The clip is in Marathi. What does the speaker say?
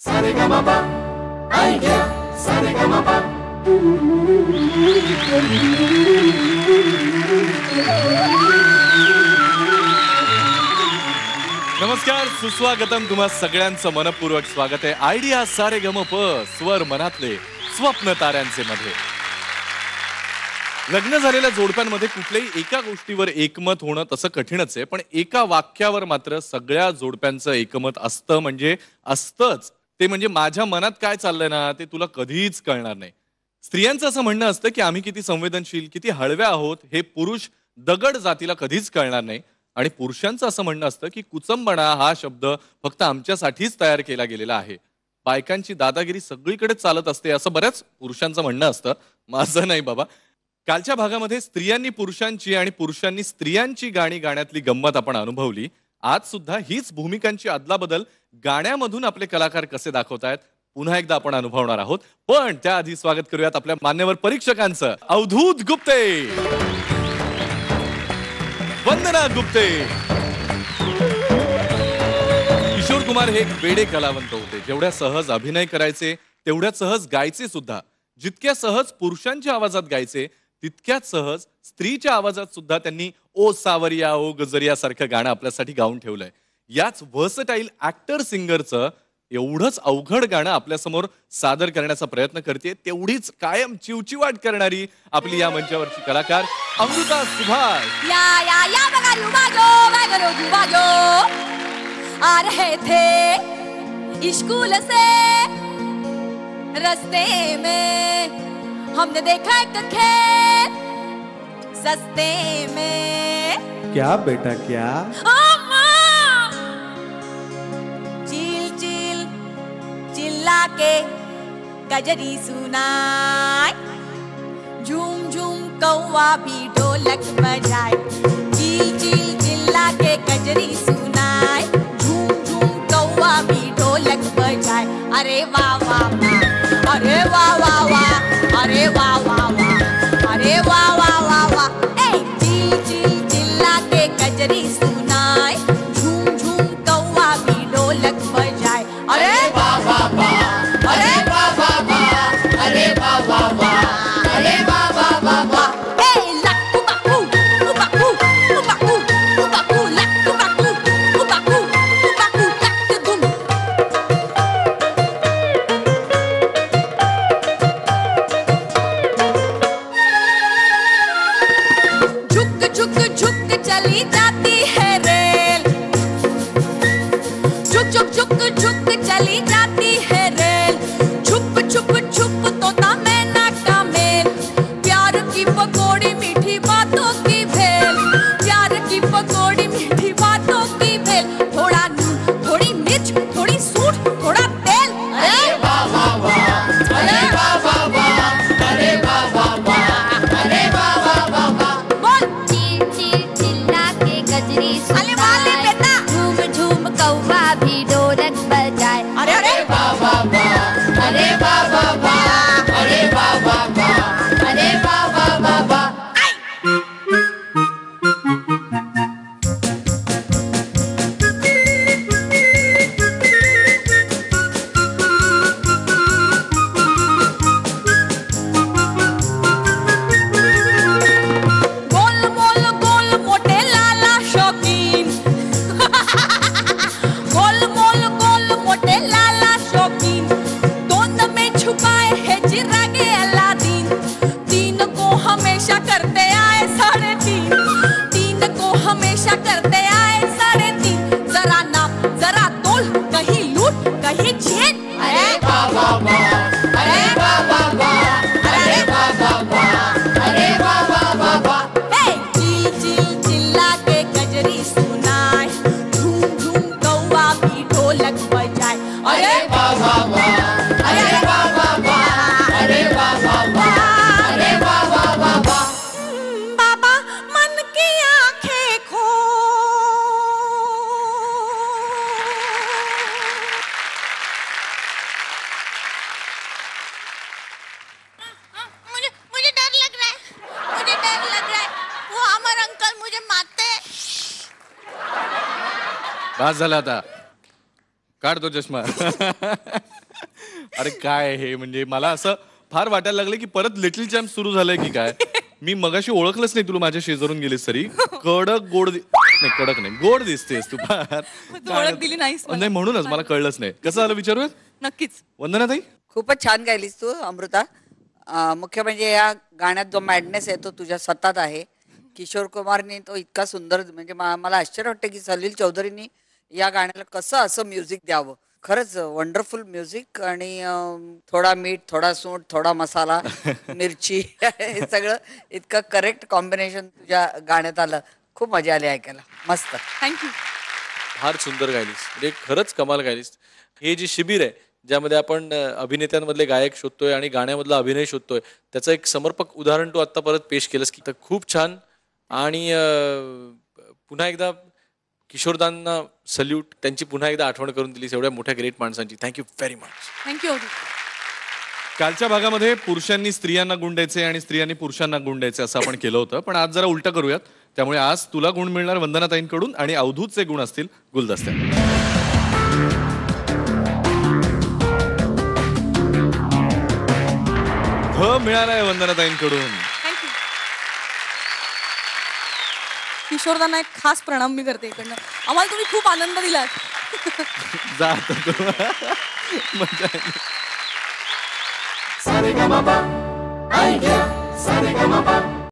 सारेगामापा आयडिया सारेगामापा. नमस्कार, सुस्वागतम. तुम्हा सगळ्यांचं मनपूर्वक स्वागत आहे आयडिया सारेगमप स्वर मनातले स्वप्न ताऱ्यांचे मध्ये. लग्न झालेल्या जोडप्यांमध्ये कुठल्याही एका गोष्टीवर एकमत होणं तसं कठीणच आहे, पण एका वाक्यावर मात्र सगळ्या जोडप्यांचं एकमत असतं, म्हणजे असतंच. ते म्हणजे माझ्या मनात काय चाललंय ना ते तुला कधीच कळणार नाही. स्त्रियांचं असं म्हणणं असतं की आम्ही किती संवेदनशील, किती हळव्या आहोत हे पुरुष दगड जातीला कधीच कळणार नाही. आणि पुरुषांचं असं म्हणणं असतं की कुचंबणा हा शब्द फक्त आमच्यासाठीच तयार केला गेलेला आहे. बायकांची दादागिरी सगळीकडे चालत असते असं बऱ्याच पुरुषांचं म्हणणं असतं. माझं नाही बाबा. कालच्या भागामध्ये स्त्रियांनी पुरुषांची आणि पुरुषांनी स्त्रियांची गाणी गाण्यातली गंमत आपण अनुभवली. आज सुद्धा हीच भूमिकांची अदलाबदल गाण्यामधून आपले कलाकार कसे दाखवतायत पुन्हा एकदा आपण अनुभवणार आहोत. पण त्याआधी स्वागत करूयात आपल्या मान्यवर परीक्षकांचं. अवधूत गुप्ते, वंदना गुप्ते, किशोर कुमार हे एक वेडे कलावंत होते. जेवढ्या सहज अभिनय करायचे तेवढ्या सहज गायचे सुद्धा. जितक्या सहज पुरुषांच्या आवाजात गायचे तितक्याच सहज स्त्रीच्या आवाजात सुद्धा त्यांनी ओ सावरिया ओ गजरिया सारखं गाणं आपल्यासाठी गाऊन ठेवलंय. याच व्हर्सटाईल ऍक्टर सिंगरचं एवढंच अवघड गाणं आपल्यासमोर सादर करण्याचा प्रयत्न करते तेवढीच कायम चिवचिवाट करणारी आपली या मंचावरची कलाकार अमृता सुभाष. या या या बघा रुबाजो बागरो रुबाजो आ रहे थे स्कूल से रस्ते में हमने देखा एक खेत सस्ते में. क्या बेटा क्या? चिल चिल चिल्ला के कजरी सुनाए, झूम झूम कौवा भी ढोलक बजाए. चिल चिल चिल्ला के कजरी सुनाए, झूम झूम कौवा भी ढोलक बजाए. अरे वाह वाह वाह, अरे वाह वाह वाह, अरे वाह वाह वाह, अरे वाह वाह वाह वाह. ए चिल चिल चिल्ला के कजरी सुनाए, झूम झूम कौवा भी ढोलक बजाए. अरे वाह वाह वाह, अरे वाह वाह वाह, अरे वाह वाह वाह, अरे वाह वाह वाह वाह. ए लक्कू बक्कू उबक्कू उबक्कू उबक्कू लक्कू बक्कू उबक्कू उबक्कू लक्कू दुम. झुक झुक झुक चली जाती है रेल, झुक झुक झुक झुक चली जाती है रेल. छुप छुप छुप तोता मैना का मेल, प्यार की पकौड़ी मीठी बातों की भेल, प्यार की पकौड़ी मीठी बातों की भेल. थोड़ा नून थोड़ी मिर्च थोड़ी सूट थोड़ा तेल. अरे वाह वाह वाह, अरे वाह वाह वाह, अरे वाह वाह वाह, अरे वाह वाह वाह वाह. बोल चिल चिल चिल्ला के गजरी अरे वाले बेटा, झूम झूम कौवा भी ढोलक बजाए. अरे अरे वाह वाह वाह, अरे वाह वाह वाह, अरे वाह वाह वाह, अरे वाह वाह वाह वाह. गोल मोल गोल मोटे लाला शौकीन, गोल मोल गोल मोटे लाला शौकीन, दोन में छुपाए है चिरागे अलादीन. तीन को हमेशा करते आए 3.5, तीन को हमेशा करते आए 3.5. जरा नाप जरा तोल, कहीं लूट कहीं छेद. अरे वाह वाह वाह, अरे वाह वाह वाह, अरे वाह वाह वाह, अरे वाह वाह वाह वाह. हे चिल चिल चिल्ला के कजरी सुनाए, झूम झूम कौवा भी ढोलक बजाए. अरे वाह वाह वाह, अरे वाह वाह वाह, अरे वाह वाह वाह, अरे वाह वाह वाह वाह. बाबा मन की आंखें खो. मुझे डर लग रहा है, मुझे डर लग रहा है. वो अमर अंकल मुझे मारते. बस झालं आता. काढ तो चष्मा. अरे काय हे, म्हणजे मला असं फार वाटायला लागलं की परत लिटिल चॅम्प सुरू झालंय की काय. मी मगाशी ओळखलंच नाही तुला, माझ्या शेजारून गेलीस तरी. कडक गोड नाही, कडक नाही, गोड दिसतेस तू फार. ओळख दिली नाहीस मला. नाही म्हणूनच मला कळलंच नाही. कसं झालं विचारूयात? नक्कीच. वंदना ताई. खूपच छान गायलीस तू अमृता. मुख्य म्हणजे या गाण्यात जो मॅडनेस आहे तो तुझ्या स्वतःत आहे. किशोर कुमारने तो इतका सुंदर, म्हणजे मला आश्चर्य वाटतं की सलील चौधरींनी या गाण्याला कसं असं म्युझिक द्यावं. खरंच वंडरफुल म्युझिक. आणि थोडा मीठ, थोडा सूंठ, थोडा मसाला, मिरची, हे सगळं इतकं करेक्ट कॉम्बिनेशन तुझ्या गाण्यात आलं. खूप मजा आली ऐकायला. मस्त. थँक्यू. फार सुंदर गायलीस, म्हणजे खरंच कमाल गायलीस. हे जे शिबिर आहे ज्यामध्ये आपण अभिनेत्यांमधले गायक शोधतोय आणि गाण्यामधला अभिनय शोधतोय, त्याचं एक समर्पक उदाहरण तू आता परत पेश केलंस की, तर खूप छान. आणि पुन्हा एकदा किशोरदांना सल्यूट. त्यांची पुन्हा एकदा आठवण करून दिलीस एवढ्या मोठ्या ग्रेट माणसांची. Thank you very much. थँक्यू. कालच्या भागामध्ये पुरुषांनी स्त्रियांना गुण द्यायचे आणि स्त्रियांनी पुरुषांना गुण द्यायचे असं आपण केलं होतं, पण आज जरा उलटं करूयात. त्यामुळे आज तुला गुण मिळणार वंदनाताईंकडून आणि अवधूतचे गुण असतील गुलदस्त्यात. मिळालाय वंदनाताईंकडून. किशोरदांना एक खास प्रणाम मी करते इकडनं. आम्हाला तुम्ही खूप आनंद दिलात. जात मजा Sa re ga ma pa, ay yeah. Sa re ga ma pa.